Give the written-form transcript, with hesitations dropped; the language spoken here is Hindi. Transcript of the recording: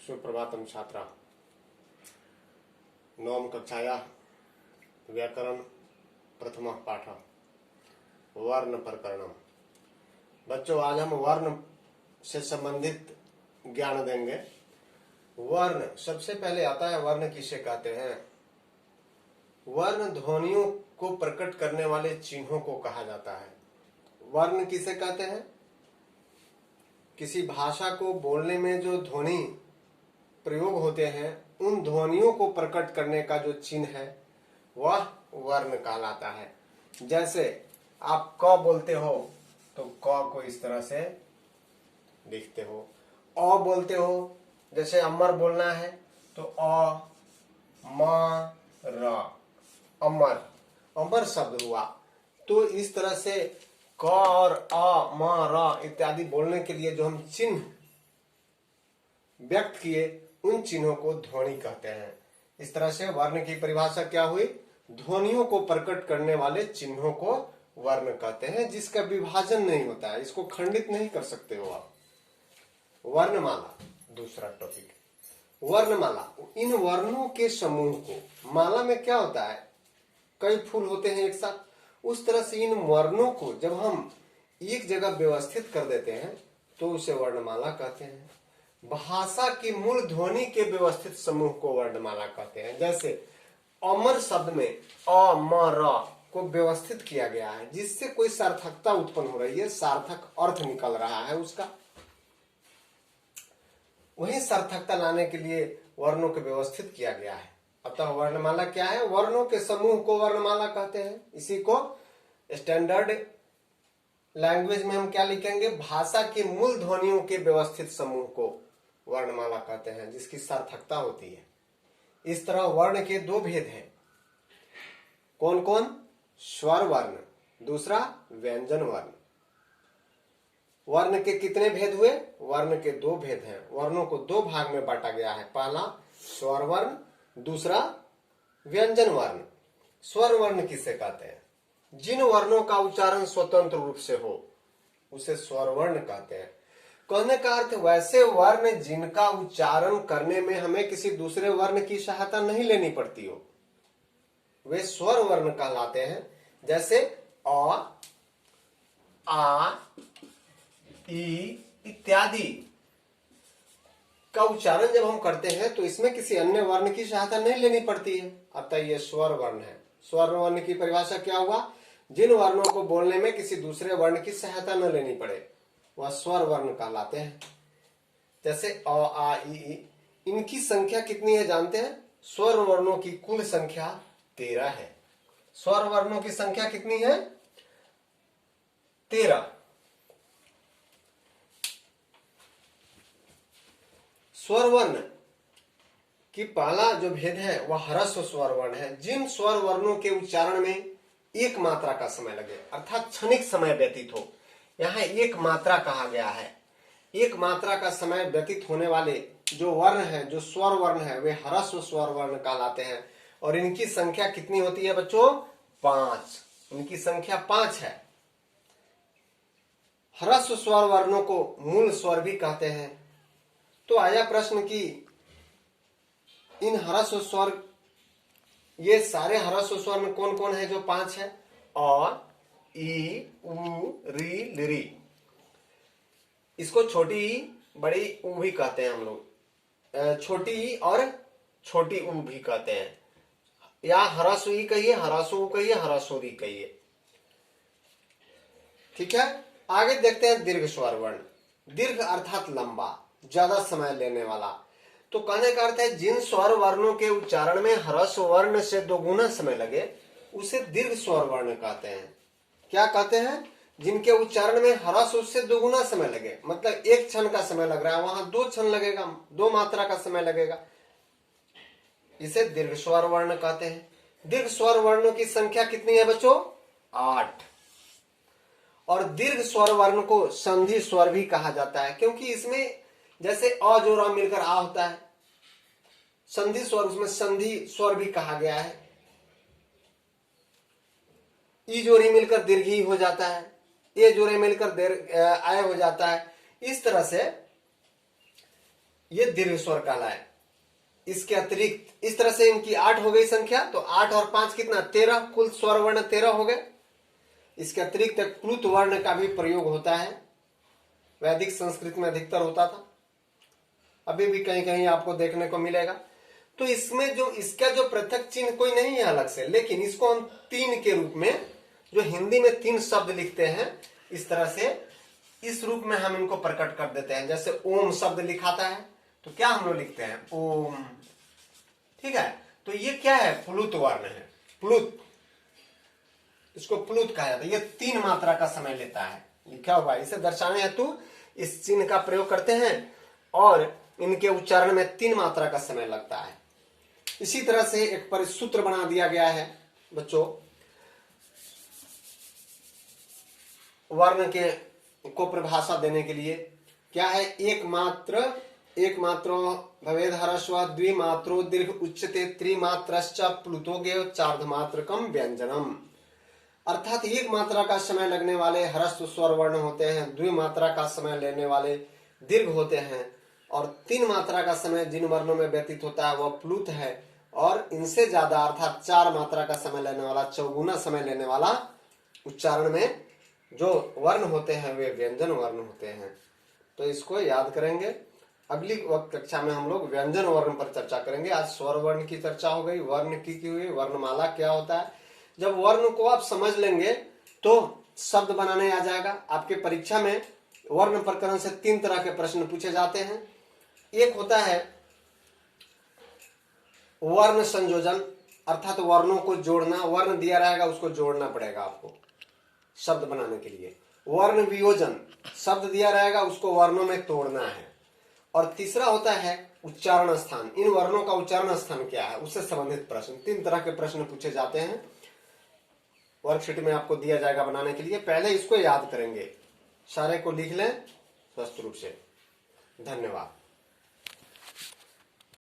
सुप्रभातम छात्रा। नवम कक्षाया व्याकरण प्रथम पाठ वर्ण प्रकरणम। बच्चों, आज हम वर्ण से संबंधित ज्ञान देंगे। वर्ण सबसे पहले आता है, वर्ण किसे कहते हैं? वर्ण ध्वनियों को प्रकट करने वाले चिन्हों को कहा जाता है। वर्ण किसे कहते हैं? किसी भाषा को बोलने में जो ध्वनि प्रयोग होते हैं, उन ध्वनियों को प्रकट करने का जो चिन्ह है वह वर्ण कहलाता है। जैसे आप क बोलते हो तो क को इस तरह से लिखते हो। अ बोलते हो, जैसे अमर बोलना है तो अ म र, अमर, अमर शब्द हुआ। तो इस तरह से क और अ म र इत्यादि बोलने के लिए जो हम चिन्ह व्यक्त किए, उन चिन्हों को ध्वनि कहते हैं। इस तरह से वर्ण की परिभाषा क्या हुई? ध्वनियों को प्रकट करने वाले चिन्हों को वर्ण कहते हैं, जिसका विभाजन नहीं होता है, इसको खंडित नहीं कर सकते हो आप। वर्णमाला दूसरा टॉपिक। वर्णमाला, इन वर्णों के समूह को, माला में क्या होता है, कई फूल होते हैं एक साथ, उस तरह से इन वर्णों को जब हम एक जगह व्यवस्थित कर देते हैं तो उसे वर्णमाला कहते हैं। भाषा की मूल ध्वनि के व्यवस्थित समूह को वर्णमाला कहते हैं। जैसे अमर शब्द में अ म र को व्यवस्थित किया गया है, जिससे कोई सार्थकता उत्पन्न हो रही है, सार्थक अर्थ निकल रहा है उसका। वही सार्थकता लाने के लिए वर्णों को व्यवस्थित किया गया है। अतः वर्णमाला क्या है? वर्णों के समूह को वर्णमाला कहते हैं। इसी को स्टैंडर्ड लैंग्वेज में हम क्या लिखेंगे? भाषा के मूल ध्वनियों के व्यवस्थित समूह को वर्णमाला कहते हैं, जिसकी सार्थकता होती है। इस तरह वर्ण के दो भेद हैं। कौन कौन? स्वर वर्ण, दूसरा व्यंजन वर्ण। वर्ण के कितने भेद हुए? वर्ण के दो भेद हैं। वर्णों को दो भाग में बांटा गया है। पहला स्वर वर्ण, दूसरा व्यंजन वर्ण। स्वर वर्ण किसे कहते हैं? जिन वर्णों का उच्चारण स्वतंत्र रूप से हो उसे स्वर वर्ण कहते हैं। कहने का अर्थ वैसे वर्ण जिनका उच्चारण करने में हमें किसी दूसरे वर्ण की सहायता नहीं लेनी पड़ती हो, वे स्वर वर्ण कहलाते हैं। जैसे अ, आ, ई इत्यादि का उच्चारण जब हम करते हैं तो इसमें किसी अन्य वर्ण की सहायता नहीं लेनी पड़ती है, अतः ये स्वर वर्ण है। स्वर वर्ण की परिभाषा क्या हुआ? जिन वर्णों को बोलने में किसी दूसरे वर्ण की सहायता न लेनी पड़े, वह स्वर वर्ण कहलाते हैं। जैसे अ, आ, ई, इनकी संख्या कितनी है जानते हैं? स्वर वर्णों की कुल संख्या 13 है। स्वर वर्णों की संख्या कितनी है? 13। स्वर वर्ण की पहला जो भेद है वह ह्रस्व स्वर वर्ण है। जिन स्वर वर्णों के उच्चारण में एक मात्रा का समय लगे, अर्थात क्षणिक समय व्यतीत हो, यहाँ एक मात्रा कहा गया है। एक मात्रा का समय व्यतीत होने वाले जो वर्ण है, जो स्वर वर्ण है, वे ह्रस्व स्वर वर्ण कहलाते हैं। और इनकी संख्या कितनी होती है बच्चों? 5। इनकी संख्या 5 है। ह्रस्व स्वर वर्णों को मूल स्वर भी कहते हैं। तो आया प्रश्न कि इन ह्रस्व स्वर, ये सारे ह्रस्व स्वर में कौन कौन है जो 5 है? अ, ई, उ, री, लिरी। इसको छोटी ई, बड़ी ऊ भी कहते हैं हम लोग। छोटी ई और छोटी ऊ भी कहते हैं, या ह्रस्व ई कहिए, ह्रस्व ऊ कहिए, ह्रस्व री कहिए। ठीक है, आगे देखते हैं दीर्घ स्वर वर्ण। दीर्घ अर्थात लंबा, ज्यादा समय लेने वाला। तो कहने का अर्थ है जिन स्वर वर्णों के उच्चारण में ह्रस्व वर्ण से दोगुना समय लगे उसे दीर्घ स्वर वर्ण कहते हैं। क्या कहते हैं? जिनके उच्चारण में ह्रस्व से दोगुना समय लगे, मतलब एक क्षण का समय लग रहा है, वहां 2 क्षण लगेगा, 2 मात्रा का समय लगेगा, इसे दीर्घ स्वर वर्ण कहते हैं। दीर्घ स्वर वर्णों की संख्या कितनी है बच्चों? 8। और दीर्घ स्वर वर्ण को संधि स्वर भी कहा जाता है, क्योंकि इसमें जैसे अ जो र मिलकर आ होता है, संधि स्वर, उसमें संधि स्वर भी कहा गया है। ई जोड़ी मिलकर दीर्घी हो जाता है, ए जोड़े मिलकर आय हो जाता है। इस तरह से ये दीर्घ स्वर कहलाए। इसके अतिरिक्त इस तरह से इनकी 8 हो गई संख्या, तो 8 और 5 कितना 13, कुल स्वर वर्ण 13 हो गए। इसके अतिरिक्त एक प्लुत वर्ण का भी प्रयोग होता है, वैदिक संस्कृत में अधिकतर होता था, अभी भी कहीं कहीं आपको देखने को मिलेगा। तो इसमें जो इसका जो पृथक चिन्ह कोई नहीं है अलग से, लेकिन इसको हम 3 के रूप में, जो हिंदी में 3 शब्द लिखते हैं, इस तरह से इस रूप में हम इनको प्रकट कर देते हैं। जैसे ओम शब्द लिखाता है तो क्या हम लोग लिखते हैं ओम, ठीक है। तो ये क्या है, प्लुत वर्ण है, प्लुत, इसको प्लुत कहा जाता है। ये 3 मात्रा का समय लेता है, लिखा हुआ है। इसे दर्शाने हेतु इस चिन्ह का प्रयोग करते हैं और इनके उच्चारण में 3 मात्रा का समय लगता है। इसी तरह से एक परिसूत्र बना दिया गया है बच्चों, वर्ण के को परिभाषा देने के लिए। क्या है, एक मात्र भवेद ह्रस्व द्विमात्रो दीर्घ उच्यते त्रिमात्रश्च प्लुतोगेव चार्धमात्रकम व्यंजनम। अर्थात एक मात्रा का समय लगने वाले ह्रस्व स्वर वर्ण होते हैं, द्विमात्रा का समय लेने वाले दीर्घ होते हैं, और 3 मात्रा का समय जिन वर्णों में व्यतीत होता है वह प्लुत है, और इनसे ज्यादा अर्थात 4 मात्रा का समय लेने वाला, चौगुना समय लेने वाला उच्चारण में जो वर्ण होते हैं वे व्यंजन वर्ण होते हैं। तो इसको याद करेंगे। अगली वक्त कक्षा में हम लोग व्यंजन वर्ण पर चर्चा करेंगे। आज स्वर वर्ण की चर्चा हो गई, वर्ण की हुई, वर्णमाला क्या होता है। जब वर्ण को आप समझ लेंगे तो शब्द बनाने आ जाएगा। आपके परीक्षा में वर्ण प्रकरण से 3 तरह के प्रश्न पूछे जाते हैं। एक होता है वर्ण संयोजन, अर्थात वर्णों को जोड़ना, वर्ण दिया रहेगा उसको जोड़ना पड़ेगा आपको शब्द बनाने के लिए। वर्ण वियोजन, शब्द दिया रहेगा उसको वर्णों में तोड़ना है। और तीसरा होता है उच्चारण स्थान, इन वर्णों का उच्चारण स्थान क्या है उससे संबंधित प्रश्न। 3 तरह के प्रश्न पूछे जाते हैं, वर्कशीट में आपको दिया जाएगा बनाने के लिए। पहले इसको याद करेंगे, सारे को लिख लें स्वस्थ रूप से। धन्यवाद।